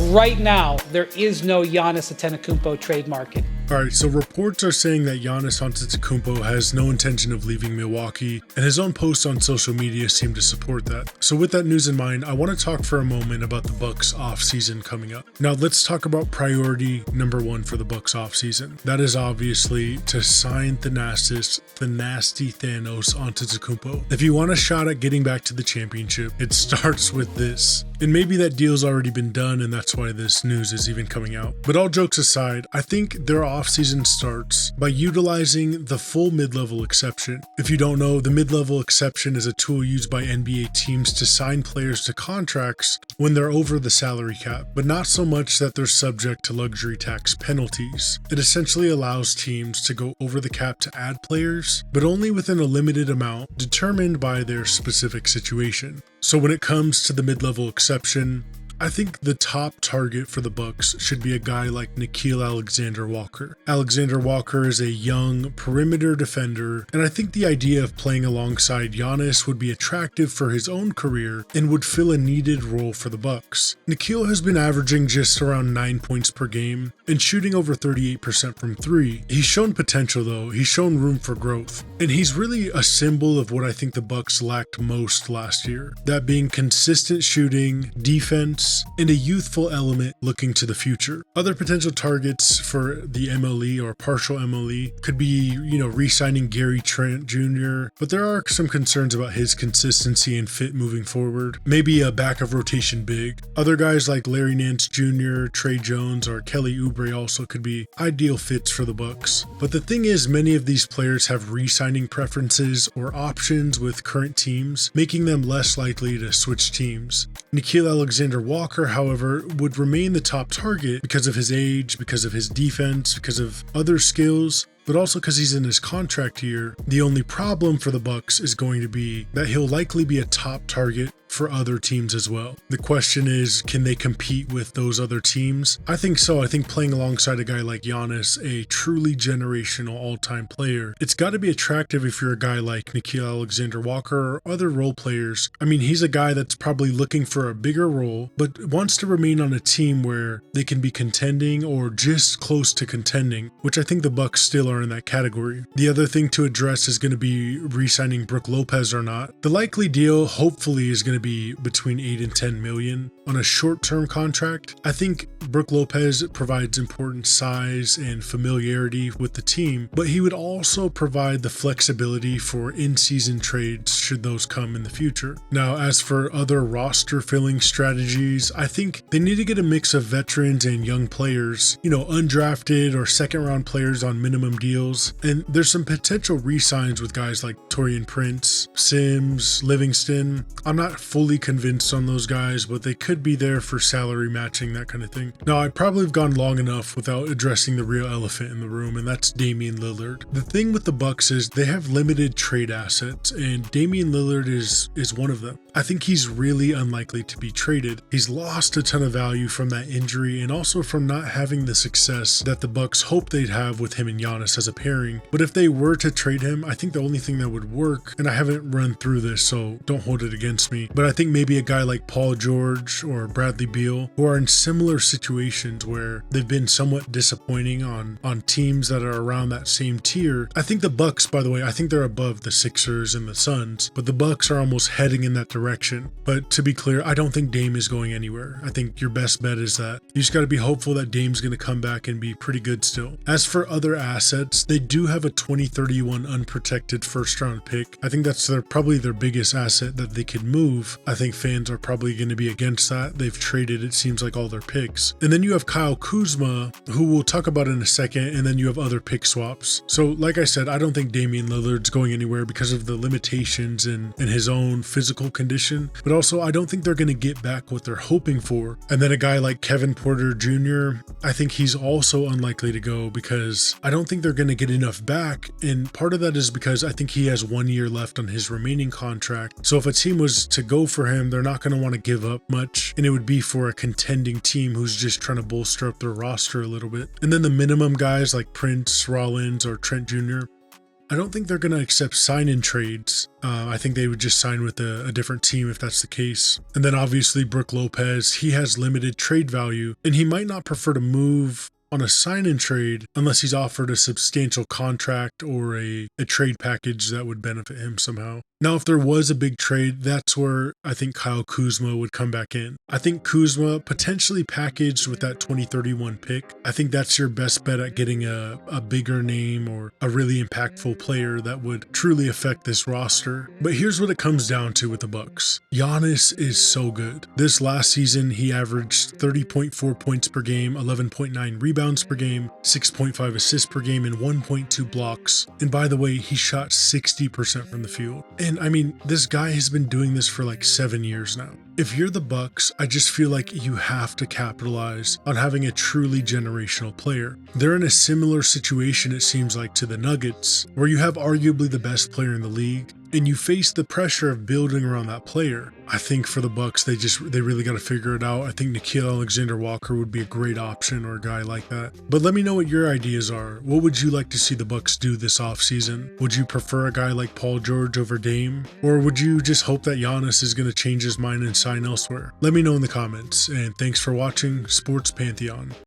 right now, there is no Giannis Antetokounmpo trade market. All right, so reports are saying that Giannis Antetokounmpo has no intention of leaving Milwaukee, and his own posts on social media seem to support that. So with that news in mind, I want to talk for a moment about the Bucks offseason coming up. Now let's talk about priority number one for the Bucks offseason. That is obviously to sign the nasty Thanos Antetokounmpo. If you want a shot at getting back to the championship, it starts with this. And maybe that deal's already been done and that's why this news is even coming out. But all jokes aside, I think their offseason starts by utilizing the full mid-level exception. If you don't know, the mid-level exception is a tool used by NBA teams to sign players to contracts when they're over the salary cap, but not so much that they're subject to luxury tax penalties. It essentially allows teams to go over the cap to add players, but only within a limited amount determined by their specific situation. So when it comes to the mid-level exception, I think the top target for the Bucks should be a guy like Nickeil Alexander-Walker. Alexander-Walker is a young perimeter defender, and I think the idea of playing alongside Giannis would be attractive for his own career and would fill a needed role for the Bucks. Nickeil has been averaging just around 9 points per game and shooting over 38% from three. He's shown potential though, he's shown room for growth, and he's really a symbol of what I think the Bucks lacked most last year. That being consistent shooting, defense, and a youthful element looking to the future. Other potential targets for the MLE or partial MLE could be, re-signing Gary Trent Jr., but there are some concerns about his consistency and fit moving forward. Maybe a back of rotation big. Other guys like Larry Nance Jr., Trey Jones, or Kelly Oubre also could be ideal fits for the Bucks. But the thing is, many of these players have re-signing preferences or options with current teams, making them less likely to switch teams. Nickeil Alexander-Walker, however, would remain the top target because of his age, because of his defense, because of other skills, but also because he's in his contract year. The only problem for the Bucks is going to be that he'll likely be a top target for other teams as well. The question is, can they compete with those other teams? I think so. I think playing alongside a guy like Giannis, a truly generational all-time player, it's got to be attractive if you're a guy like Nickeil Alexander-Walker or other role players. I mean, he's a guy that's probably looking for a bigger role, but wants to remain on a team where they can be contending or just close to contending, which I think the Bucks still are in that category. The other thing to address is going to be re-signing Brook Lopez or not. The likely deal, hopefully, is going to be between 8 and 10 million on a short-term contract. I think Brook Lopez provides important size and familiarity with the team, but he would also provide the flexibility for in-season trades should those come in the future. Now, as for other roster-filling strategies, I think they need to get a mix of veterans and young players, undrafted or second-round players on minimum deals, and there's some potential re-signs with guys like Taurean Prince, Sims, Livingston. I'm not fully convinced on those guys, but they could be there for salary matching, that kind of thing. Now, I probably have gone long enough without addressing the real elephant in the room, and that's Damian Lillard. The thing with the Bucks is they have limited trade assets, and Damian Lillard is one of them. I think he's really unlikely to be traded. He's lost a ton of value from that injury and also from not having the success that the Bucks hoped they'd have with him and Giannis as a pairing. But if they were to trade him, I think the only thing that would work, and I haven't run through this, so don't hold it against me, but I think maybe a guy like Paul George or Bradley Beal, who are in similar situations where they've been somewhat disappointing on teams that are around that same tier. I think the Bucks, by the way, I think they're above the Sixers and the Suns, but the Bucks are almost heading in that direction. But to be clear, I don't think Dame is going anywhere. I think your best bet is that you just got to be hopeful that Dame's going to come back and be pretty good still. As for other assets, they do have a 2031 unprotected first round pick. I think that's probably their biggest asset that they could move. I think fans are probably going to be against that. They've traded, it seems like, all their picks. And then you have Kyle Kuzma, who we'll talk about in a second, and then you have other pick swaps. So like I said, I don't think Damian Lillard's going anywhere because of the limitations in his own physical condition, but also I don't think they're going to get back what they're hoping for. And then a guy like Kevin Porter Jr., I think he's also unlikely to go because I don't think they're going to get enough back, and part of that is because I think he has 1 year left on his remaining contract. So if a team was to go for him, they're not going to want to give up much, and it would be for a contending team who's just trying to bolster up their roster a little bit. And then the minimum guys like Prince, Rollins, or Trent Jr., I don't think they're going to accept sign-in trades. I think they would just sign with a different team if that's the case. And then obviously Brook Lopez, he has limited trade value, and he might not prefer to move on a sign-in trade unless he's offered a substantial contract or a trade package that would benefit him somehow. Now, if there was a big trade, that's where I think Kyle Kuzma would come back in. I think Kuzma potentially packaged with that 2031 pick. I think that's your best bet at getting a bigger name or a really impactful player that would truly affect this roster. But here's what it comes down to with the Bucks. Giannis is so good. This last season, he averaged 30.4 points per game, 11.9 rebounds per game, 6.5 assists per game, and 1.2 blocks. And by the way, he shot 60% from the field. And I mean, this guy has been doing this for like 7 years now. If you're the Bucks, I just feel like you have to capitalize on having a truly generational player. They're in a similar situation, it seems like, to the Nuggets, where you have arguably the best player in the league, and you face the pressure of building around that player. I think for the Bucks, they really got to figure it out. I think Nickeil Alexander-Walker would be a great option, or a guy like that. But let me know what your ideas are. What would you like to see the Bucks do this offseason? Would you prefer a guy like Paul George over Dame? Or would you just hope that Giannis is going to change his mind and sign elsewhere? Let me know in the comments, and thanks for watching Sports Pantheon.